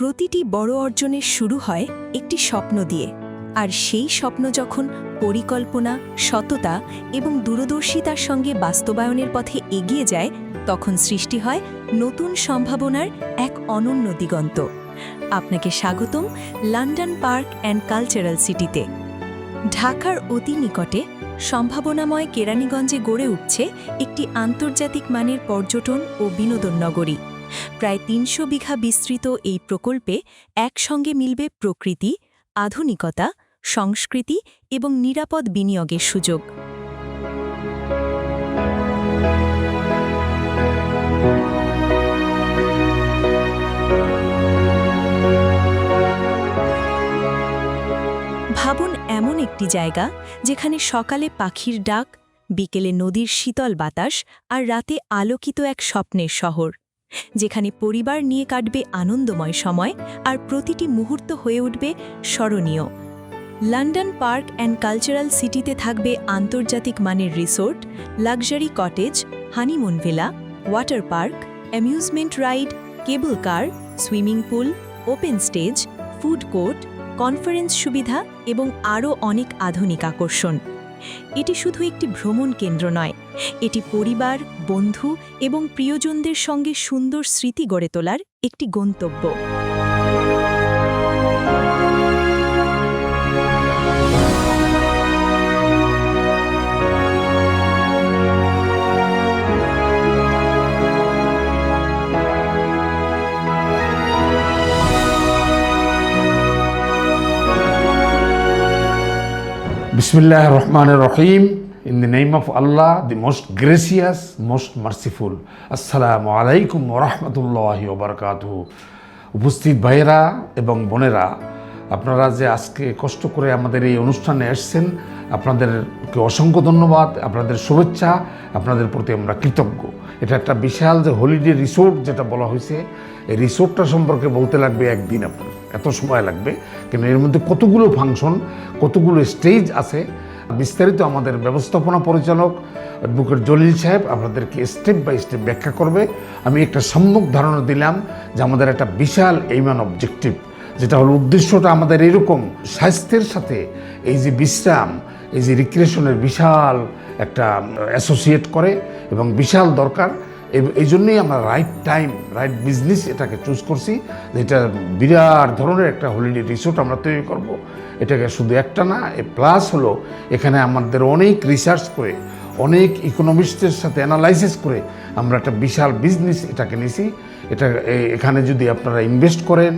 প্রতিটি বড় অর্জনের শুরু হয় একটি স্বপ্ন দিয়ে, আর সেই স্বপ্ন যখন পরিকল্পনা, সততা এবং দূরদর্শিতার সঙ্গে বাস্তবায়নের পথে এগিয়ে যায়, তখন সৃষ্টি হয় নতুন সম্ভাবনার এক অনন্য দিগন্ত। আপনাকে স্বাগতম লন্ডন পার্ক অ্যান্ড কালচারাল সিটিতে। ঢাকার অতি নিকটে সম্ভাবনাময় কেরানীগঞ্জে গড়ে উঠছে একটি আন্তর্জাতিক মানের পর্যটন ও বিনোদন নগরী। প্রায় ৩০০ বিঘা বিস্তৃত এই প্রকল্পে একসঙ্গে মিলবে প্রকৃতি, আধুনিকতা, সংস্কৃতি এবং নিরাপদ বিনিয়োগের সুযোগ। ভাবুন এমন একটি জায়গা যেখানে সকালে পাখির ডাক, বিকেলে নদীর শীতল বাতাস আর রাতে আলোকিত এক স্বপ্নের শহর, যেখানে পরিবার নিয়ে কাটবে আনন্দময় সময় আর প্রতিটি মুহূর্ত হয়ে উঠবে স্মরণীয়। লন্ডন পার্ক অ্যান্ড কালচারাল সিটিতে থাকবে আন্তর্জাতিক মানের resort, luxury cottage, honeymoon villa, water park, amusement ride, cable car, swimming pool, open stage, food court, conference সুবিধা এবং আরও অনেক আধুনিক আকর্ষণ। এটি শুধু একটি ভ্রমণ কেন্দ্র নয়, এটি পরিবার, বন্ধু এবং প্রিয়জনদের সঙ্গে সুন্দর স্মৃতি গড়ে তোলার একটি গন্তব্য। Bismillah ar-Rahman ar-Rahim. In the name of Allah, the most gracious, most merciful. Assalamu alaikum wa rahmatullahi wa barakatuhu. উপস্থিত ভাইয়েরা এবং বোনেরা, আপনারা যে আজকে কষ্ট করে আমাদের এই অনুষ্ঠানে এসেছেন, আপনাদেরকে অসংখ্য ধন্যবাদ, আপনাদের শুভেচ্ছা, আপনাদের প্রতি আমরা কৃতজ্ঞ। এটা একটা বিশাল যে হলিডে রিসোর্ট যেটা বলা হয়েছে, এই রিসোর্টটা সম্পর্কে বলতে লাগবে একদিন, আপনার এত সময় লাগবে, কিন্তু এর মধ্যে কতগুলো ফাংশন, কতগুলো স্টেজ আছে, বিস্তারিত আমাদের ব্যবস্থাপনা পরিচালক অ্যাডভোকেট জলিল সাহেব আপনাদেরকে স্টেপ বাই স্টেপ ব্যাখ্যা করবে। আমি একটা সম্যক ধারণা দিলাম যে আমাদের একটা বিশাল এইমান অবজেক্টিভ, যেটা হলো উদ্দেশ্যটা আমাদের এরকম স্বাস্থ্যের সাথে এই যে বিশ্রাম, এই যে রিক্রিয়েশনের বিশাল একটা অ্যাসোসিয়েট করে এবং বিশাল দরকার। এই জন্যই আমরা রাইট টাইম, রাইট বিজনেস এটাকে চুজ করছি, যেটা বিরাট ধরনের একটা হলিডে রিসোর্ট আমরা তৈরি করব। এটাকে শুধু একটা না, প্লাস হলো এখানে আমাদের অনেক রিসার্চ করে, অনেক ইকোনমিস্টদের সাথে অ্যানালাইসিস করে আমরা একটা বিশাল বিজনেস এটাকে নিছি। এখানে যদি আপনারা ইনভেস্ট করেন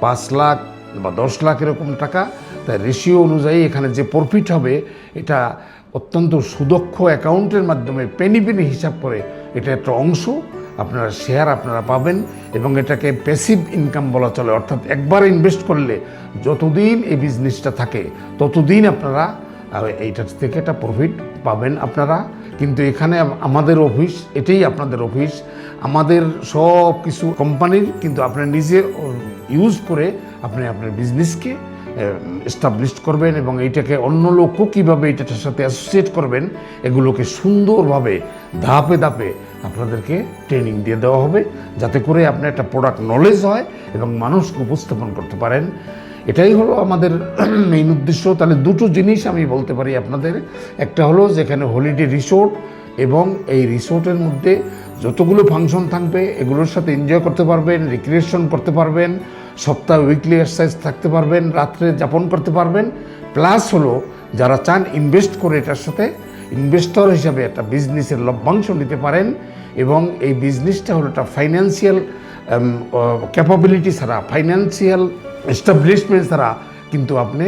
5 লাখ বা 10 লাখ এরকম টাকা, তাই রেশিও অনুযায়ী এখানে যে প্রফিট হবে এটা অত্যন্ত সুদক্ষ অ্যাকাউন্টের মাধ্যমে পেনি পেনি হিসাব করে এটা একটা অংশ আপনারা শেয়ার আপনারা পাবেন, এবং এটাকে প্যাসিভ ইনকাম বলা চলে। অর্থাৎ একবার ইনভেস্ট করলে যতদিন এই বিজনেসটা থাকে ততদিন আপনারা এইটার থেকে একটা প্রফিট পাবেন আপনারা। কিন্তু এখানে আমাদের অফিস, এটাই আপনাদের অফিস, আমাদের সব কিছু কোম্পানির, কিন্তু আপনি নিজে ইউজ করে আপনি আপনার বিজনেসকে এস্টাবলিশ করবেন এবং এইটাকে অন্য লোকও কীভাবে এটার সাথে অ্যাসোসিয়েট করবেন, এগুলোকে সুন্দরভাবে ধাপে ধাপে আপনাদেরকে ট্রেনিং দিয়ে দেওয়া হবে, যাতে করে আপনার একটা প্রোডাক্ট নলেজ হয় এবং মানুষকে উপস্থাপন করতে পারেন। এটাই হলো আমাদের মেইন উদ্দেশ্য। তাহলে দুটো জিনিস আমি বলতে পারি আপনাদের, একটা হলো যেখানে হলিডে রিসোর্ট এবং এই রিসোর্টের মধ্যে যতগুলো ফাংশন থাকবে এগুলোর সাথে এনজয় করতে পারবেন, রিক্রিয়েশন করতে পারবেন, সপ্তাহে উইকলি এক্সারসাইজ থাকতে পারবেন, রাত্রে যাপন করতে পারবেন। প্লাস হলো যারা চান ইনভেস্ট করে এটার সাথে ইনভেস্টর হিসাবে একটা বিজনেসের লভ্যাংশ নিতে পারেন, এবং এই বিজনেসটা হলো একটা ফাইন্যান্সিয়াল ক্যাপাবিলিটি ছাড়া, ফাইন্যান্সিয়াল এস্টাবলিশমেন্ট ছাড়া কিন্তু আপনি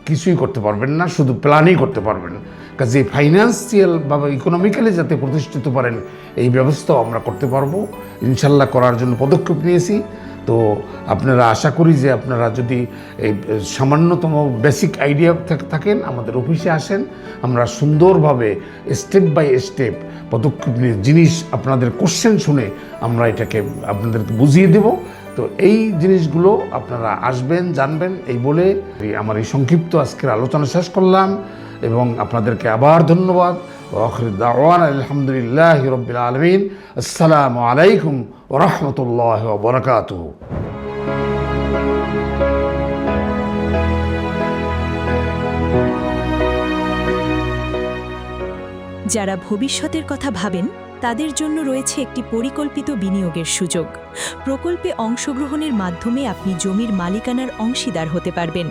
কিছুই করতে পারবেন না, শুধু প্ল্যানই করতে পারবেন। কাজে ফাইন্যান্সিয়াল বা ইকোনমিক্যালি যাতে প্রতিষ্ঠিত পারেন এই ব্যবস্থাও আমরা করতে পারবো, ইনশাল্লাহ করার জন্য পদক্ষেপ নিয়েছি। তো আপনারা আশা করি যে আপনারা যদি এই সামান্যতম বেসিক আইডিয়া থাকেন, আমাদের অফিসে আসেন, আমরা সুন্দরভাবে স্টেপ বাই স্টেপ পদক্ষেপ নিয়ে জিনিস আপনাদের কোশ্চেন শুনে আমরা এটাকে আপনাদেরকে বুঝিয়ে দেব। তো এই জিনিসগুলো আপনারা আসবেন, জানবেন, এই বলে আমার এই সংক্ষিপ্ত আজকের আলোচনা শেষ করলাম এবং আপনাদেরকে আবার ধন্যবাদ। وآخر دعوانا الحمد لله رب العالمين. السلام عليكم ورحمة الله وبركاته. যারা ভবিষ্যতের কথা ভাবেন তাদের জন্য রয়েছে একটি পরিকল্পিত বিনিয়োগের সুযোগ। প্রকল্পে অংশগ্রহণের মাধ্যমে আপনি জমির মালিকানার অংশীদার হতে পারবেন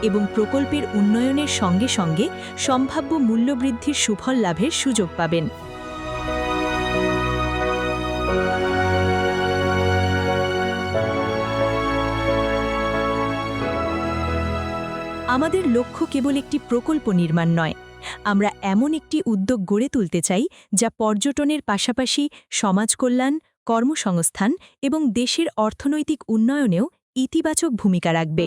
এবং প্রকল্পের উন্নয়নের সঙ্গে সঙ্গে সম্ভাব্য মূল্যবৃদ্ধির সুফল লাভের সুযোগ পাবেন। আমাদের লক্ষ্য কেবল একটি প্রকল্প নির্মাণ নয়, আমরা এমন একটি উদ্যোগ গড়ে তুলতে চাই যা পর্যটনের পাশাপাশি সমাজ কল্যাণ, কর্মসংস্থান এবং দেশের অর্থনৈতিক উন্নয়নেও ইতিবাচক ভূমিকা রাখবে।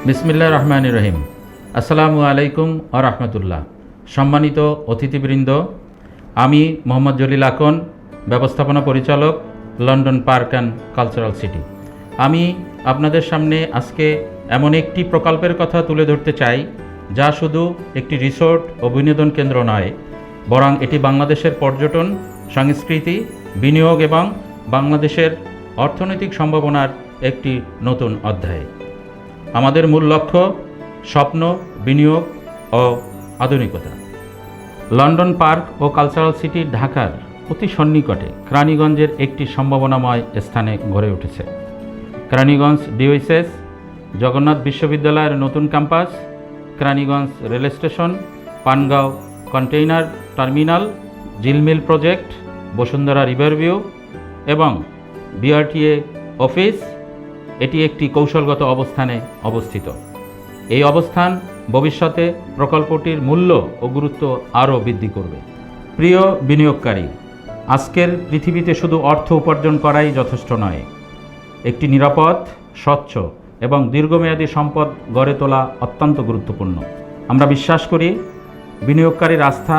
বিসমিল্লাহির রহমানির রহিম। আসসালামু আলাইকুম ওয়া রাহমাতুল্লাহ। সম্মানিত অতিথিবৃন্দ, আমি মোহাম্মদ জলিল আকন, ব্যবস্থাপনা পরিচালক, London park and cultural city. আমি আপনাদের সামনে আজকে এমন একটি প্রকল্পের কথা তুলে ধরতে চাই যা শুধু একটি রিসোর্ট ও বিনোদন কেন্দ্র নয়, বরং এটি বাংলাদেশের পর্যটন, সংস্কৃতি, বিনিয়োগ এবং বাংলাদেশের অর্থনৈতিক সম্ভাবনার একটি নতুন অধ্যায়। আমাদের মূল লক্ষ্য স্বপ্ন, বিনিয়োগ ও আধুনিকতা। লন্ডন পার্ক ও কালচারাল সিটি ঢাকার অতি সন্নিকটে কেরানীগঞ্জের একটি সম্ভাবনাময় স্থানে গড়ে উঠেছে। কেরানীগঞ্জ ডিওএইচএস, জগন্নাথ বিশ্ববিদ্যালয়ের নতুন campus, Keraniganj rail station, Pangaon container terminal, জিলমিল প্রজেক্ট, বসুন্ধরা রিভারভিউ এবং বিআরটিএ অফিস, এটি একটি কৌশলগত অবস্থানে অবস্থিত। এই অবস্থান ভবিষ্যতে প্রকল্পটির মূল্য ও গুরুত্ব আরও বৃদ্ধি করবে। প্রিয় বিনিয়োগকারী, আজকের পৃথিবীতে শুধু অর্থ উপার্জন করাই যথেষ্ট নয়, একটি নিরাপদ, স্বচ্ছ এবং দীর্ঘমেয়াদী সম্পদ গড়ে তোলা অত্যন্ত গুরুত্বপূর্ণ। আমরা বিশ্বাস করি বিনিয়োগকারীর আস্থা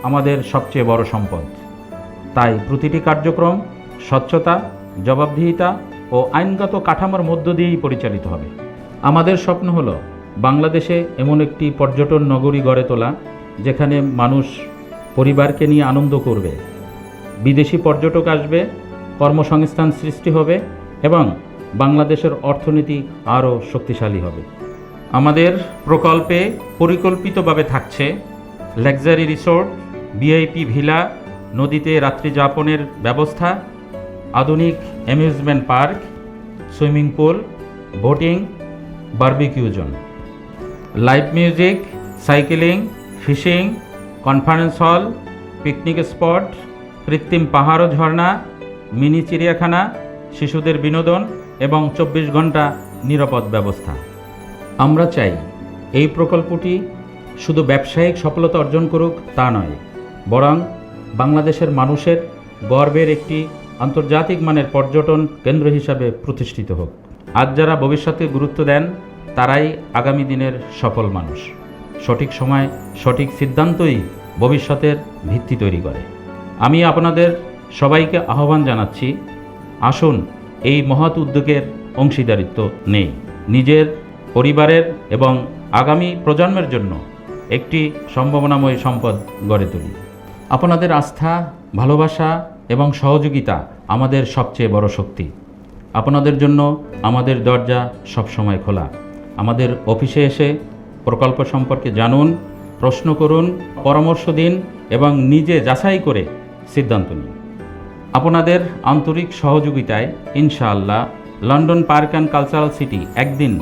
আমাদের সবচেয়ে বড় সম্পদ। তাই প্রতিটি কার্যক্রম স্বচ্ছতা, জবাবদিহিতা ও আইনগত কাঠামোর মধ্য দিয়েই পরিচালিত হবে। আমাদের স্বপ্ন হলো বাংলাদেশে এমন একটি পর্যটন নগরী গড়ে তোলা যেখানে মানুষ পরিবারকে নিয়ে আনন্দ করবে, বিদেশি পর্যটক আসবে, কর্মসংস্থান সৃষ্টি হবে এবং বাংলাদেশের অর্থনীতি আরও শক্তিশালী হবে। আমাদের প্রকল্পে পরিকল্পিতভাবে থাকছে লাক্সারি রিসোর্ট, ভিআইপি ভিলা, নদীতে রাত্রি যাপনের ব্যবস্থা, আধুনিক amusement park, swimming pool, boating, barbecue zone, live music, cycling, fishing, conference hall, picnic spot, কৃত্রিম পাহাড় ও ঝর্ণা, মিনি চিড়িয়াখানা, শিশুদের বিনোদন এবং 24 ঘন্টা নিরাপদ ব্যবস্থা। আমরা চাই এই প্রকল্পটি শুধু ব্যবসায়িক সফলতা অর্জন করুক তা নয়, বরং বাংলাদেশের মানুষের গর্বের একটি আন্তর্জাতিক মানের পর্যটন কেন্দ্র হিসাবে প্রতিষ্ঠিত হোক। আজ যারা ভবিষ্যতে গুরুত্ব দেন তারাই আগামী দিনের সফল মানুষ। সঠিক সময় সঠিক সিদ্ধান্তই ভবিষ্যতের ভিত্তি তৈরি করে। আমি আপনাদের সবাইকে আহ্বান জানাচ্ছি, আসুন এই মহৎ উদ্যোগের অংশীদারিত্ব নেই, নিজের, পরিবারের এবং আগামী প্রজন্মের জন্য একটি সম্ভাবনাময় সম্পদ গড়ে তুলি। আপনাদের আস্থা, ভালোবাসা এবং সহযোগিতা আমাদের সবচেয়ে বড় শক্তি। আপনাদের জন্য আমাদের দরজা সবসময় খোলা। আমাদের অফিসে এসে প্রকল্প সম্পর্কে জানুন, প্রশ্ন করুন, পরামর্শ দিন এবং নিজে যাচাই করে সিদ্ধান্ত নিন। আপনাদের আন্তরিক সহযোগিতায় ইনশাআল্লাহ London park and cultural city একদিন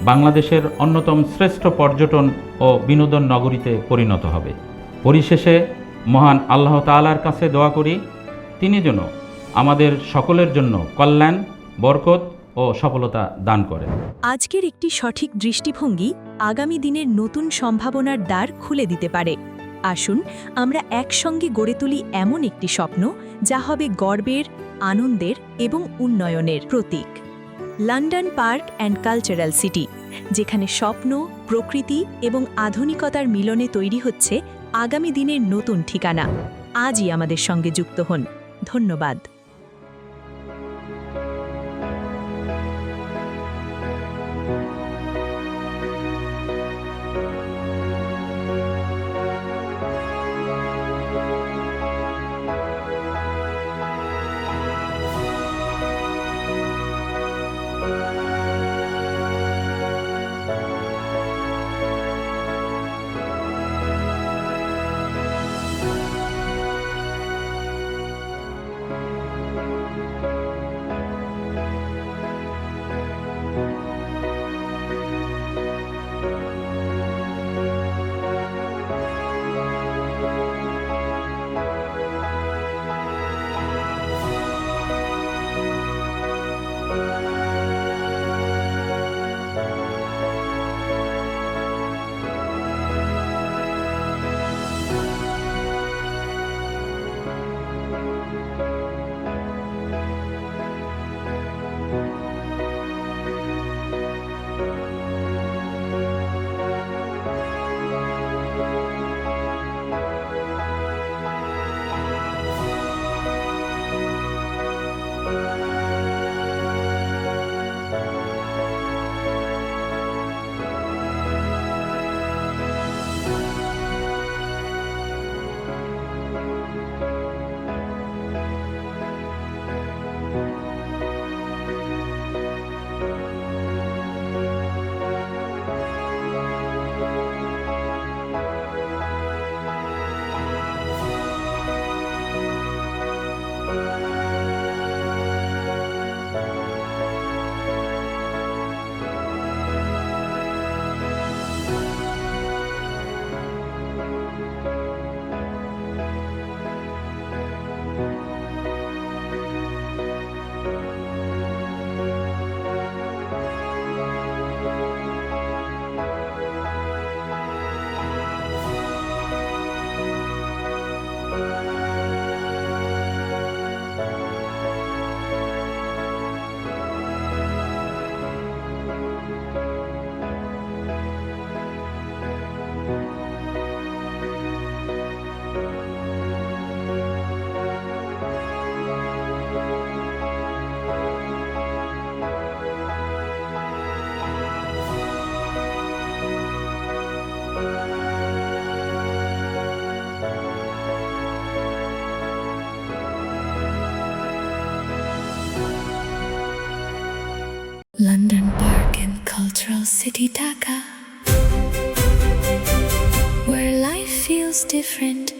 বাংলাদেশের অন্যতম শ্রেষ্ঠ পর্যটন ও বিনোদন নগরীতে পরিণত হবে। পরিশেষে মহান আল্লাহ তাআলার কাছে দোয়া করি, তিনি যেন আমাদের সকলের জন্য কল্যাণ, বরকত ও সফলতা দান করেন। আজকের একটি সঠিক দৃষ্টিভঙ্গি আগামী দিনের নতুন সম্ভাবনার দ্বার খুলে দিতে পারে। আসুন আমরা একসঙ্গে গড়ে তুলি এমন একটি স্বপ্ন যা হবে গর্বের, আনন্দের এবং উন্নয়নের প্রতীক। London park and cultural city, যেখানে স্বপ্ন, প্রকৃতি এবং আধুনিকতার মিলনে তৈরি হচ্ছে আগামী দিনের নতুন ঠিকানা। আজই আমাদের সঙ্গে যুক্ত হন। ধন্যবাদ। London Park and Cultural City Dhaka, where life feels different